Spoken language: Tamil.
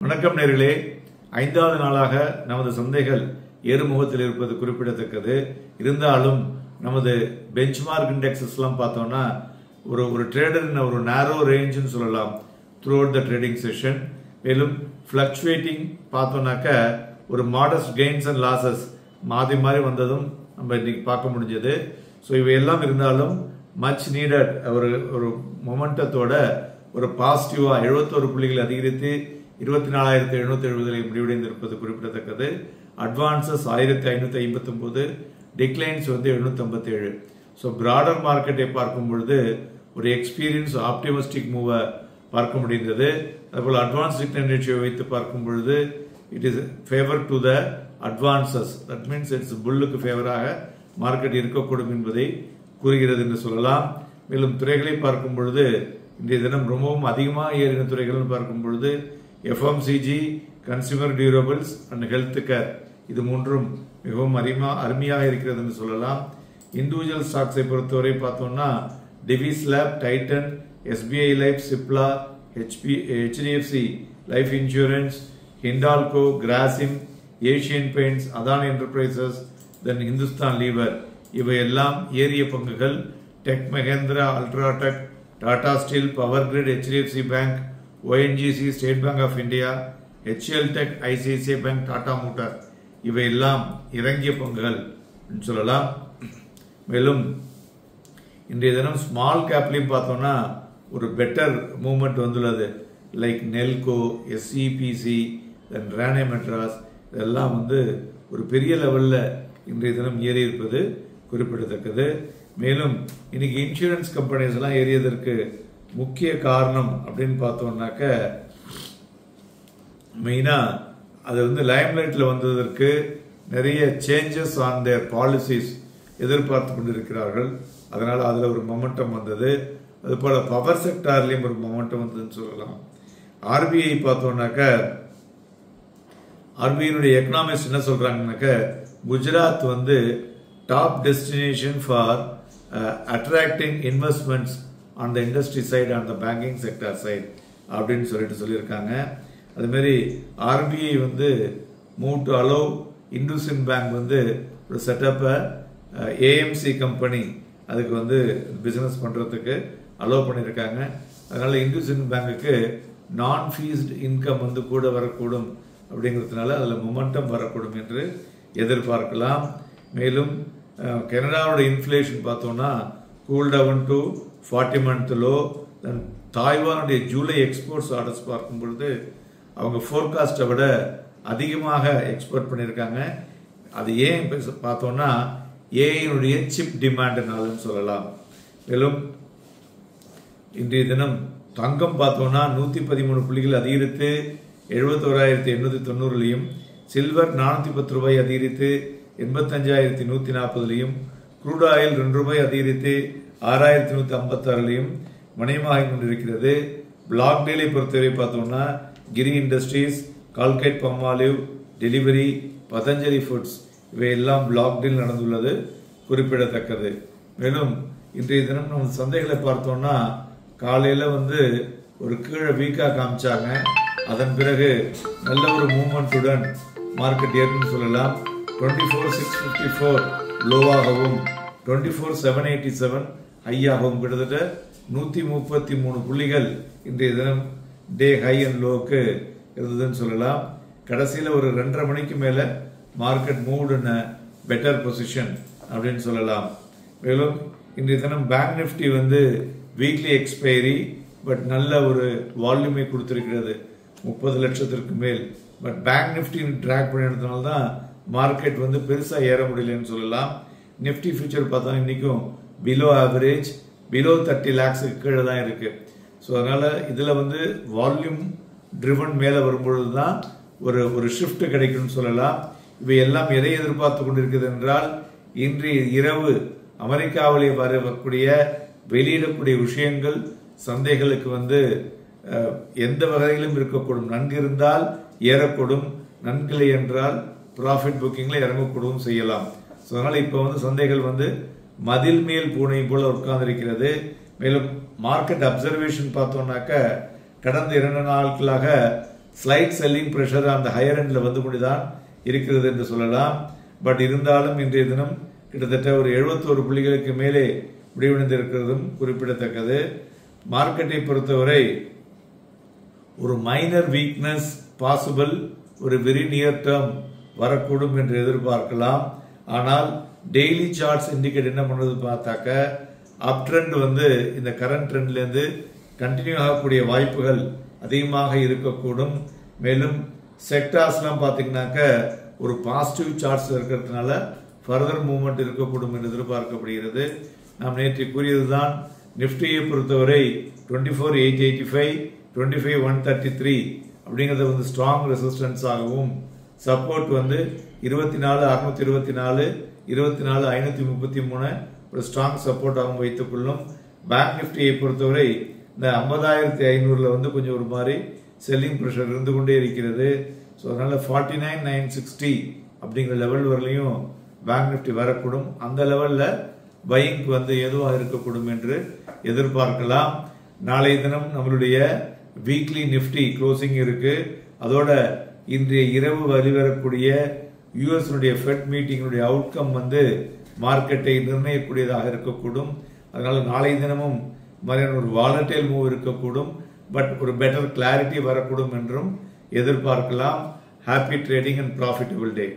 வணக்கம் நேர்களே, ஐந்தாவது நாளாக நமது சந்தைகள் ஏறுமுகத்தில் இருப்பது குறிப்பிடத்தக்கது. இருந்தாலும் நமது பெஞ்ச்மார்க் இண்டெக்ஸஸ் எல்லாம் பார்த்தோம்னா ஒரு ட்ரேடர் ஒரு நேரோ ரேஞ்சுன்னு சொல்லலாம் through out the trading session. மேலும் ஃபிளக்சுவேட்டிங் பார்த்தோம்னாக்க ஒரு மாடஸ்ட் கெயின்ஸ் அண்ட் லாசஸ் மாறி மாறி வந்ததும் நம்ம இன்னைக்கு பார்க்க முடிஞ்சது. ஸோ இவையெல்லாம் இருந்தாலும் மச் நீடட் ஒரு மொமெண்டத்தோட ஒரு பாசிட்டிவா 71 புள்ளிகள் அதிகரித்து 24,770 முடிவடைந்திருப்பது குறிப்பிடத்தக்கது. Advances 1559, declines 757. ஸோ பிராடர் மார்க்கெட்டை பார்க்கும் பொழுது ஒரு எக்ஸ்பீரியன்ஸ் ஆப்டிமிஸ்டிக் மூவை பார்க்க முடிந்தது. அதுபோல் அட்வான்ஸ் டிக்ளைன் ரேஷியோ வைத்து பார்க்கும் பொழுது it is favour to the advances. That means it's புல்லுக்கு ஃபேவராக மார்க்கெட் இருக்கக்கூடும் என்பதை கூறுகிறது என்று சொல்லலாம். மேலும் துறைகளை பார்க்கும் பொழுது இன்றைய தினம் ரொம்பவும் அதிகமாக ஏறின துறைகள் பார்க்கும் பொழுது FMCG, consumer durables and health care, இது மூன்றும் மிகவும் அருமையாக இருக்கிறது என்று சொல்லலாம். இண்டிவிஜுவல் ஸ்டாக்ஸை பொறுத்தவரை பார்த்தோம்னா Divi's lab, Titan, SBI life, Cipla, HDFC life insurance, Hindalco, Grasim, Asian paints, Adani enterprises, then Hindustan Lever இவையெல்லாம் ஏறிய பங்குகள். Tech Mahindra, UltraTech, Tata steel, power grid, HDFC bank, ONGC, state bank of India, HCL tech, ICICI bank, Tata motor இவையெல்லாம் இறங்கிய பங்குகள் சொல்லலாம். மேலும் இன்றைய தினம் ஸ்மால் கேப்லையும் பார்த்தோம்னா ஒரு பெட்டர் மூவ்மெண்ட் வந்துள்ளது. லைக் நெல்கோ, SCPC, தென் ரானே மெட்ராஸ் இதெல்லாம் ஒரு பெரிய லெவலில் இன்றைய தினம் ஏறி இருப்பது குறிப்பிடத்தக்கது. மேலும் இன்னைக்கு இன்சூரன்ஸ் கம்பெனிஸ் எல்லாம் ஏறியதற்கு முக்கிய காரணம் அப்படின்னு பார்த்தோம்னாக்க மெயினா அது லைம்லைட்ல வந்ததற்கு நிறைய சேஞ்சஸ் ஆன் தேர் பாலிசிஸ் எதிர்பார்த்து கொண்டிருக்கிறார்கள். அதனால அதுல ஒரு மொமெண்டம் வந்தது. அது போல பவர் செக்டார்லயும் ஒரு மொமெண்டம் வந்ததுன்னு சொல்லலாம். RBI பார்த்தோம்னாக்க RBI எக்கனாமிஸ்ட் என்ன சொல்றாங்கன்னாக்க Gujarat top destination for attracting investments on the industry side, on the banking sector side அப்படின்னு சொல்லியிருக்காங்க. அது மாதிரி RBI move to allow IndusInd Bank ஒரு செட்டப்பை AMC கம்பெனி அதுக்கு பிசினஸ் பண்றதுக்கு அலோவ் பண்ணியிருக்காங்க. அதனால IndusInd பேங்குக்கு நான் ஃபீஸ்டு இன்கம் கூட வரக்கூடும். அப்படிங்கிறதுனால அதில் மொமெண்டம் வரக்கூடும் என்று எதிர்பார்க்கலாம். மேலும் கனடாவோட இன்ஃப்ளேஷன் பார்த்தோம்னா cool down to 40 month low. Then தாய்வானுடைய ஜூலை எக்ஸ்போர்ட்ஸ் ஆர்டர்ஸ் பார்க்கும் பொழுது அவங்க ஃபோர்காஸ்டை விட அதிகமாக எக்ஸ்போர்ட் பண்ணியிருக்காங்க. அது ஏன் பார்த்தோம்னா ஏஐனுடைய சிப் டிமாண்ட்னாலும் சொல்லலாம். மேலும் இன்றைய தினம் தங்கம் பார்த்தோம்னா 113 புள்ளிகள் அதிகரித்து 71,890, சில்வர் 410 ரூபாய் அதிகரித்து 85,140, குரூட் ஆயில் 2 ரூபாய் அதிகரித்து 6,156 மணியமாகிக் கொண்டிருக்கிறது. பிளாக் டீலை பொறுத்தவரை பார்த்தோம்னா Giri industries, Colgate Palmolive, Delhivery, Patanjali foods இவையெல்லாம் பிளாக் டீல் நடந்துள்ளது குறிப்பிடத்தக்கது. மேலும் இன்றைய தினம் நம்ம சந்தைகளை பார்த்தோம்னா காலையில ஒரு கீழே வீக்கா காமிச்சாங்க. அதன் பிறகு நல்ல ஒரு மூவ்மெண்ட்டுடன் மார்க்கெட் ஏறுன்னு சொல்லலாம். 24,654 லோவாகவும் 24,787 ஹையாகவும் கிட்டத்தட்ட 133 புள்ளிகள் இன்றைய தினம் டே ஹை அண்ட் லோக்கு இருந்ததுன்னு சொல்லலாம். கடைசியில் ஒரு 2:30 மணிக்கு மேல மார்க்கெட் மூவ்ட் இன் பெட்டர் பொசிஷன் அப்படின்னு சொல்லலாம். மேலும் இன்றைய தினம் bank Nifty weekly expiry but நல்ல ஒரு வால்யூமை கொடுத்திருக்கிறது, 30 லட்சத்திற்கு மேல். பட் பேங்க் நிப்டி ட்ராக் பண்ணினதுனால தான் மார்க்கெட் பெருசா ஏற முடியலன்னு சொல்லலாம். நிப்டி ஃபியூச்சர் பார்த்தா இன்னைக்கும் பிலோ ஆவரேஜ், பிலோ 30 lakhs கீழே தான் இருக்கு. ஸோ அதனால இதுல வால்யூம் ட்ரிவன் மேல வரும்பொழுது தான் ஒரு ஷிஃப்ட் கிடைக்கும்னு சொல்லலாம். இவை எல்லாம் எதை எதிர்பார்த்து கொண்டிருக்கிறது என்றால் இன்றைய இரவு அமெரிக்காவிலே வரக்கூடிய வெளியிடக்கூடிய விஷயங்கள் சந்தைகளுக்கு எந்த வகையிலும் இருக்கக்கூடும். நன்கு இருந்தால் ஏறக்கூடும், நன்கில்லை என்றால் ப்ராஃபிட் புக்கிங்ல இறங்கக்கூடும் செய்யலாம். ஸோ அதனால இப்போ சந்தைகள் மதில் மேல் பூனை போல உட்கார்ந்திருக்கிறது. மேலும் மார்க்கெட் அப்சர்வேஷன் பார்த்தோம்னாக்க கடந்த 2 நாட்களாக ஸ்லைட் செல்லிங் பிரஷர் அந்த ஹையர் எண்ட்ல வந்து கொண்டுதான் இருக்கிறது என்று சொல்லலாம். பட் இருந்தாலும் இன்றைய தினம் கிட்டத்தட்ட ஒரு 71 புள்ளிகளுக்கு மேலே முடிவடைந்திருக்கிறதும் குறிப்பிடத்தக்கது. மார்க்கெட்டை பொறுத்தவரை ஒரு மைனர் வீக்னஸ் பாசிபிள், ஒரு வெரி நியர் டேர்ம் வரக்கூடும் என்று எதிர்பார்க்கலாம். ஆனால் டெய்லி சார்ட்ஸ் இண்டிகேட் என்ன பண்றது பார்த்தாக்க அப் ட்ரெண்ட் வந்து இந்த கரண்ட் ட்ரெண்ட்ல இருந்து கண்டினியூ ஆகக்கூடிய வாய்ப்புகள் அதிகமாக இருக்கக்கூடும். மேலும் செக்டார்ஸ்லாம் பார்த்தீங்கன்னாக்க ஒரு பாசிட்டிவ் சார்ட்ஸ் இருக்கிறதுனால ஃபர்தர் மூவ்மெண்ட் இருக்கக்கூடும் என்று எதிர்பார்க்கப்படுகிறது. நாம் நேற்று கூறியதுதான் நிப்டியை பொறுத்தவரை 24,885, 25,133 அப்படிங்கிறது வந்து ஸ்ட்ராங் ரெசிஸ்டன்ஸ் ஆகவும், சப்போர்ட் வந்து 24,624, 24,533 ஒரு ஸ்ட்ராங் சப்போர்ட் ஆகவும் வைத்துக் கொள்ளும். பேங்க் நிப்டியை பொறுத்தவரை இந்த 50,500 வந்து கொஞ்சம் ஒரு மாதிரி செல்லிங் ப்ரெஷர் இருந்து கொண்டே இருக்கிறது. ஸோ அதனால 49,960 அப்படிங்கிற லெவல் வரலையும் பேங்க் நிப்டி வரக்கூடும். அந்த லெவல்ல பையிங்க்கு வந்து எதுவாக இருக்கக்கூடும் என்று எதிர்பார்க்கலாம். நாளைய தினம் நம்மளுடைய வீக்லி நிப்டி க்ளோசிங் இருக்கு. அதோட இன்றைய இரவு வெளிவரக்கூடிய யுஎஸ் ஃபெட் மீட்டிங்கினுடைய அவுட்கம் வந்து மார்க்கெட்டை நிர்ணயிக்கக்கூடியதாக இருக்கக்கூடும். அதனால நாளைய தினமும் மாதிரியான ஒரு வாலட்டைல் மூவ் இருக்கக்கூடும். பட் ஒரு பெட்டர் கிளாரிட்டி வரக்கூடும் என்றும் எதிர்பார்க்கலாம். Happy trading and profitable day.